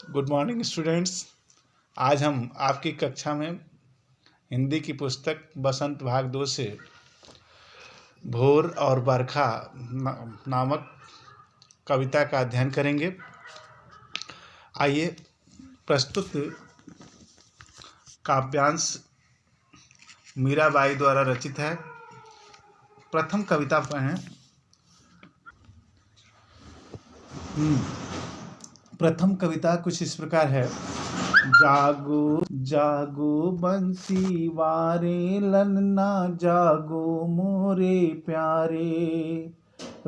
Good morning students. आज हम आपकी कक्षा में हिंदी की पुस्तक बसंत भाग 2 से भोर और बरखा नामक कविता का अध्ययन करेंगे। आइए, प्रस्तुत काव्यांश मीराबाई द्वारा रचित है। प्रथम कविता पढ़ें। प्रथम कविता कुछ इस प्रकार है। जागो जागो बंसी वारे ललना, जागो मोरे प्यारे।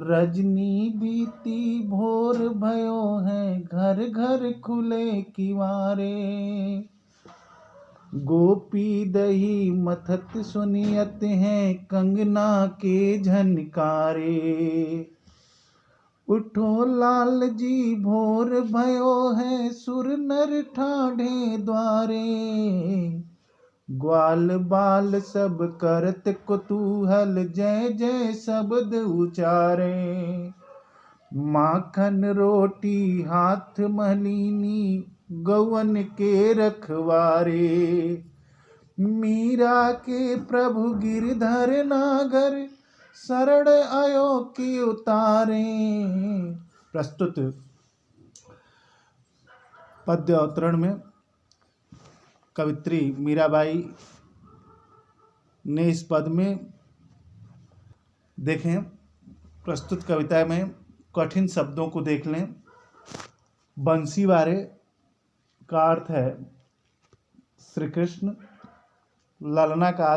रजनी बीती भोर भयो है, घर घर खुले किवारे। गोपी दही मथत सुनियत हैं, कंगना के झनकारे। उठो लाल जी भोर भयो है, सुर नर ठाढ़े द्वारे। ग्वाल बाल सब करत कुतूहल, जय जय शब्द उचारे। माखन रोटी हाथ मलिनी, गौवन के रखवारे। मीरा के प्रभु गिरधर नागर, शरण आयो की उतारे। प्रस्तुत पद्य अवतरण में कवित्री मीराबाई ने इस पद में देखें। प्रस्तुत कविता में कठिन शब्दों को देख लें। बंसी वारे का अर्थ है श्री कृष्ण। ललना का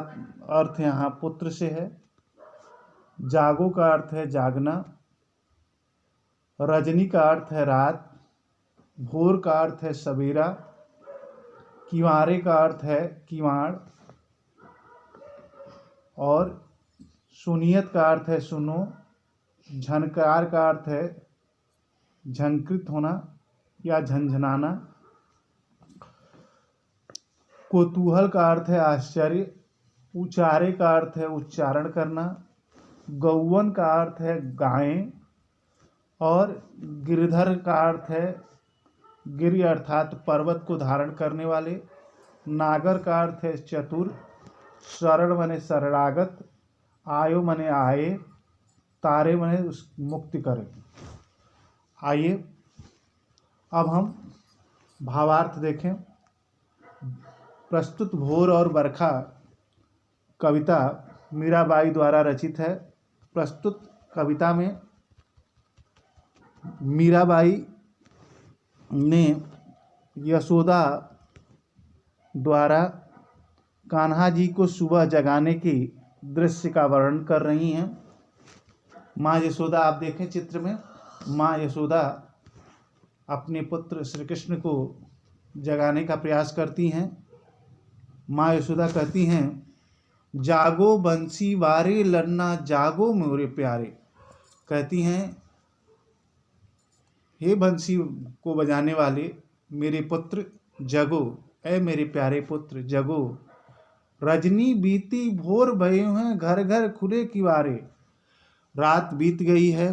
अर्थ यहाँ पुत्र से है। जागो का अर्थ है जागना। रजनी का अर्थ है रात। भोर का अर्थ है सवेरा। किवारे का अर्थ है किवाड़। और सुनियत का अर्थ है सुनो। झनकार का अर्थ है झंकृत होना या झंझनाना। कौतूहल का अर्थ है आश्चर्य। उचारे का अर्थ है उच्चारण करना। गौवन का अर्थ है गायें। और गिरधर का अर्थ है गिरि अर्थात पर्वत को धारण करने वाले। नागर का अर्थ है चतुर। शरण मने शरणागत। आयो मने आए। तारे मने मुक्ति करे। आइए अब हम भावार्थ देखें। प्रस्तुत भोर और बरखा कविता मीराबाई द्वारा रचित है। प्रस्तुत कविता में मीराबाई ने यशोदा द्वारा कान्हा जी को सुबह जगाने की दृश्य का वर्णन कर रही हैं। माँ यशोदा, आप देखें चित्र में, माँ यशोदा अपने पुत्र श्री कृष्ण को जगाने का प्रयास करती हैं। माँ यशोदा कहती हैं, जागो बंसी वारे ललना, जागो मोरे प्यारे। कहती हैं, हे बंसी को बजाने वाले मेरे पुत्र जगो, ऐ मेरे प्यारे पुत्र जगो। रजनी बीती भोर भये हैं, घर घर खुले किवारे। रात बीत गई है,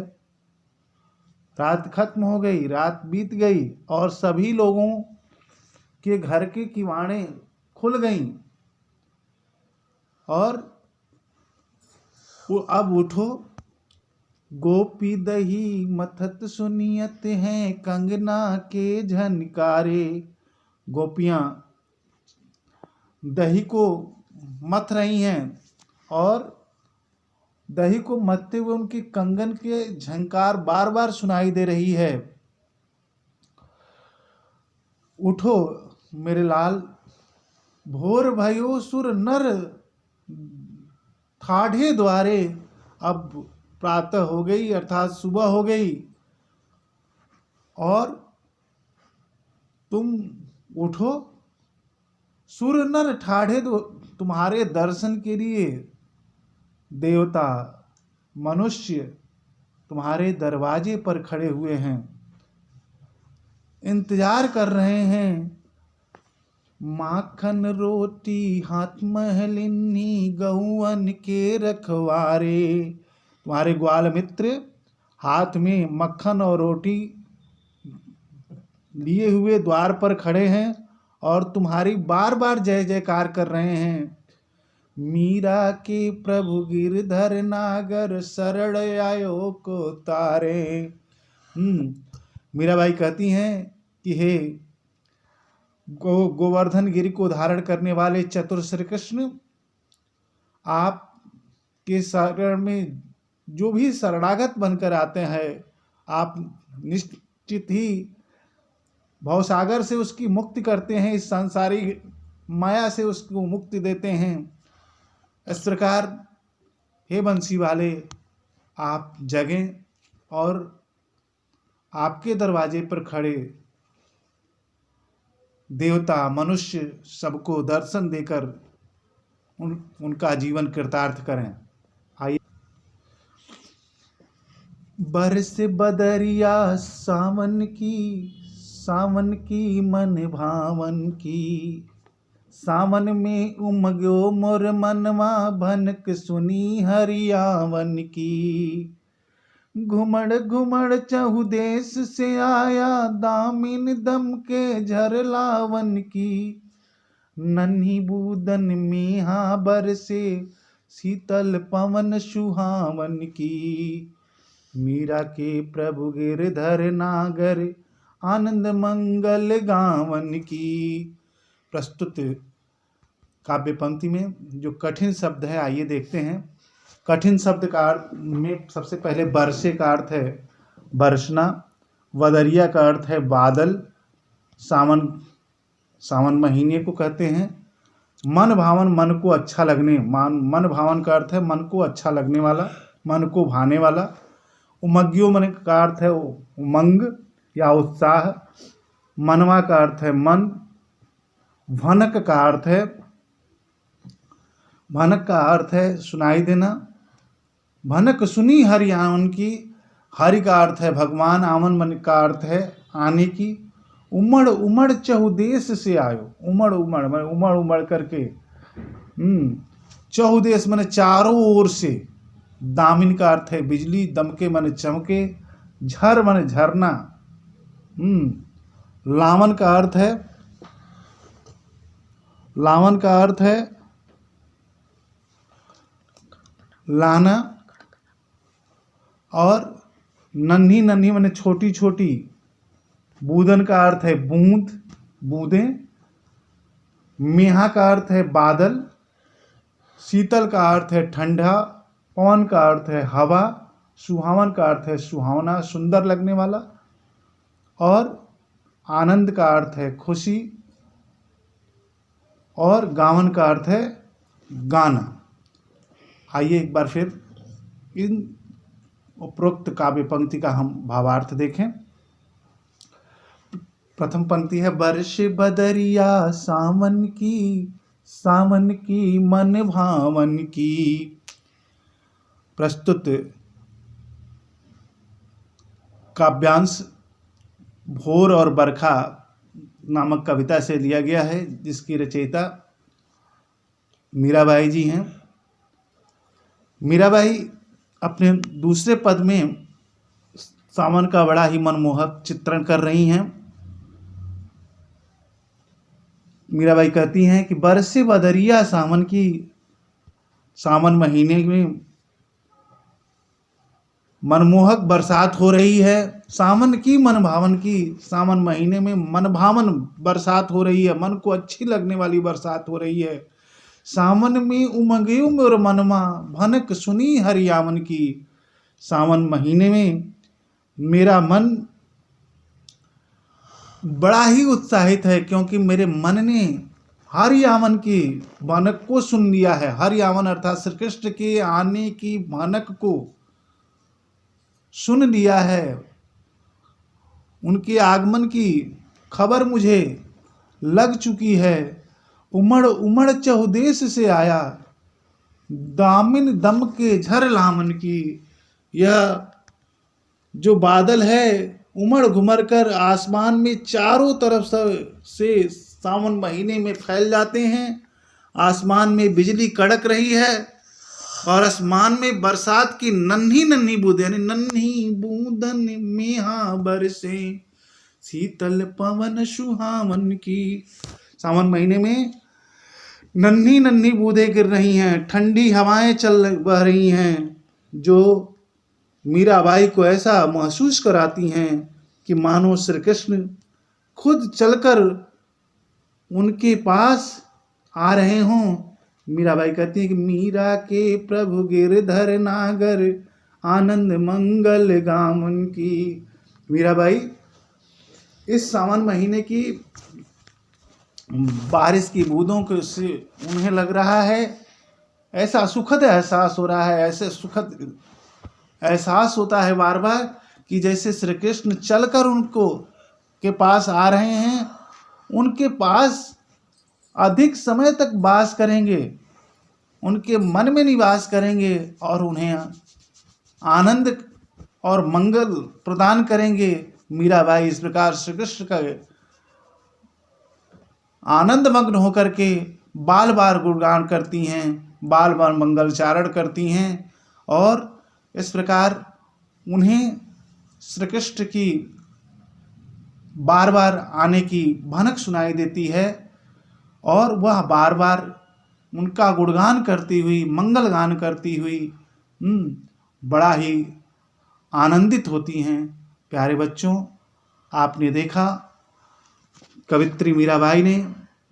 रात खत्म हो गई, रात बीत गई और सभी लोगों के घर के किवाड़े खुल गईं। और वो अब उठो, गोपी दही मथत सुनियत हैं, कंगना के झनकारे। गोपियाँ दही को मथ रही हैं और दही को मथते हुए उनकी कंगन के झंकार बार बार सुनाई दे रही है। उठो मेरे लाल, भोर भयो सुर नर ठाढ़े द्वारे। अब प्रातः हो गई, अर्थात सुबह हो गई और तुम उठो। सुर नर ठाढ़े, तुम्हारे दर्शन के लिए देवता मनुष्य तुम्हारे दरवाजे पर खड़े हुए हैं, इंतजार कर रहे हैं। माखन रोटी हाथ महलिनी, गौवन के रखवारे। तुम्हारे ग्वाल मित्र हाथ में मक्खन और रोटी लिए हुए द्वार पर खड़े हैं और तुम्हारी बार बार जय जयकार कर रहे हैं। मीरा के प्रभु गिरधर नागर शरण आयो को तारे। मीराबाई कहती हैं कि हे गोवर्धन गिरि को धारण करने वाले चतुर श्री कृष्ण, आपके शरण में जो भी शरणागत बनकर आते हैं, आप निश्चित ही भवसागर से उसकी मुक्ति करते हैं, इस सांसारिक माया से उसको मुक्ति देते हैं। इस प्रकार हे बंसी वाले, आप जगें और आपके दरवाजे पर खड़े देवता मनुष्य सबको दर्शन देकर उनका जीवन कृतार्थ करें। आइए। बरस बदरिया सावन की मन भावन की, सावन में उमग्यो मोर मनवा भनक सुनी हरियावन की। घुमड़ घुमड़ चहु देश से आया दामिन दम के झरलावन की। नन्ही बूदन मेहा बरसे शीतल पवन सुहावन की। मीरा के प्रभु गिरधर नागर आनंद मंगल गावन की। प्रस्तुत काव्य पंक्ति में जो कठिन शब्द है, आइए देखते हैं। कठिन शब्द का अर्थ में सबसे पहले बरसे का अर्थ है बरसना, वदरिया का अर्थ है बादल, सावन महीने को कहते हैं। मन भावन, मन को अच्छा लगने, मन भावन का अर्थ है मन को अच्छा लगने वाला, मन को भाने वाला। उमग्यो मन का अर्थ है उमंग या उत्साह। मनवा का अर्थ है मन। भनक का अर्थ है सुनाई देना। भनक सुनी हरि आवन की। हरि का अर्थ है भगवान, आवन मन का अर्थ है आने की। उमड़ उमड़ चहुदेश से आयो। उमड़ उमड़ करके चहुदेश माने चारों ओर से। दामिन का अर्थ है बिजली, दमके माने चमके, झर माने झरना। लावन का अर्थ है लाना। और नन्ही नन्ही माने छोटी छोटी। बूदन का अर्थ है बूंद, बूंदें। मेहा का अर्थ है बादल। शीतल का अर्थ है ठंडा। पवन का अर्थ है हवा। सुहावन का अर्थ है सुहावना, सुंदर लगने वाला। और आनंद का अर्थ है खुशी। और गावन का अर्थ है गाना। आइए एक बार फिर इन उपरोक्त काव्य पंक्ति का हम भावार्थ देखें। प्रथम पंक्ति है बरस बदरिया सावन की मन भावन की। प्रस्तुत काव्यांश भोर और बरखा नामक कविता से लिया गया है, जिसकी रचयिता मीराबाई जी हैं। मीराबाई अपने दूसरे पद में सावन का बड़ा ही मनमोहक चित्रण कर रही हैं। मीराबाई कहती हैं कि बरसे बदरिया सावन महीने में मनमोहक बरसात हो रही है। सावन की मन भावन की, सावन महीने में मन भावन बरसात हो रही है, मन को अच्छी लगने वाली बरसात हो रही है। सावन में उमंगे मोर मनमा भनक सुनी हरियावन की। सावन महीने में मेरा मन बड़ा ही उत्साहित है, क्योंकि मेरे मन ने हरियावन की भनक को सुन लिया है। हरियावन अर्थात श्री कृष्ण के आने की भनक को सुन लिया है। उनके आगमन की खबर मुझे लग चुकी है। उमड़ उमड़ चहुदेश से आया दामिन दम के झर लामन की। यह जो बादल है उमड़ घुमड़ कर आसमान में चारों तरफ से सावन महीने में फैल जाते हैं। आसमान में बिजली कड़क रही है और आसमान में बरसात की नन्ही नन्ही बूंदें, यानी नन्ही बूंदन मेहा बरसे शीतल पवन सुहावन की। सावन महीने में नन्ही नन्ही बूंदें गिर रही हैं, ठंडी हवाएं चल बह रही हैं, जो मीराबाई को ऐसा महसूस कराती हैं कि मानो श्री कृष्ण खुद चलकर उनके पास आ रहे हों। मीराबाई कहती हैं कि मीरा के प्रभु गिरधर नागर, आनंद मंगल गामन की। मीराबाई इस सावन महीने की बारिश की बूंदों के से उन्हें लग रहा है, ऐसा सुखद एहसास हो रहा है, ऐसे सुखद एहसास होता है बार बार कि जैसे श्री कृष्ण चलकर उनको के पास आ रहे हैं, उनके पास अधिक समय तक वास करेंगे, उनके मन में निवास करेंगे और उन्हें आनंद और मंगल प्रदान करेंगे। मीराबाई इस प्रकार श्री कृष्ण का आनंद मग्न होकर के बार बार गुणगान करती हैं, बार बार मंगलचारण करती हैं और इस प्रकार उन्हें श्री कृष्ण की बार बार आने की भनक सुनाई देती है और वह बार बार उनका गुणगान करती हुई, मंगल गान करती हुई बड़ा ही आनंदित होती हैं। प्यारे बच्चों, आपने देखा कवित्री मीराबाई ने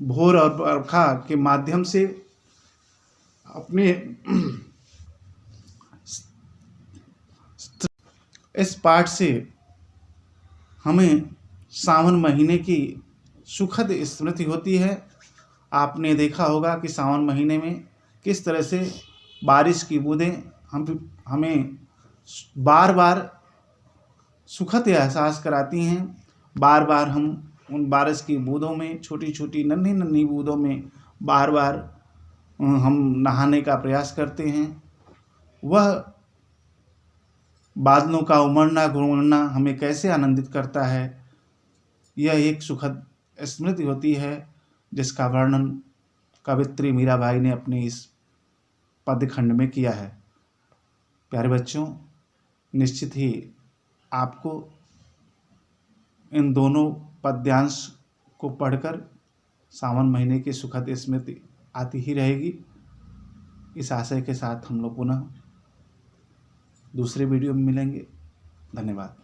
भोर और बरखा के माध्यम से अपने इस पाठ से हमें सावन महीने की सुखद स्मृति होती है। आपने देखा होगा कि सावन महीने में किस तरह से बारिश की बूंदें हमें बार बार सुखद एहसास कराती हैं। बार बार हम उन बारिश की बूंदों में, छोटी छोटी नन्ही नन्ही बूंदों में बार बार हम नहाने का प्रयास करते हैं। वह बादलों का उमड़ना घुमड़ना हमें कैसे आनंदित करता है, यह एक सुखद स्मृति होती है जिसका वर्णन कवित्री मीराबाई ने अपने इस पद्यखंड में किया है। प्यारे बच्चों, निश्चित ही आपको इन दोनों पद्यांश को पढ़कर सावन महीने की सुखद स्मृति आती ही रहेगी। इस आशय के साथ हम लोग पुनः दूसरे वीडियो में मिलेंगे। धन्यवाद।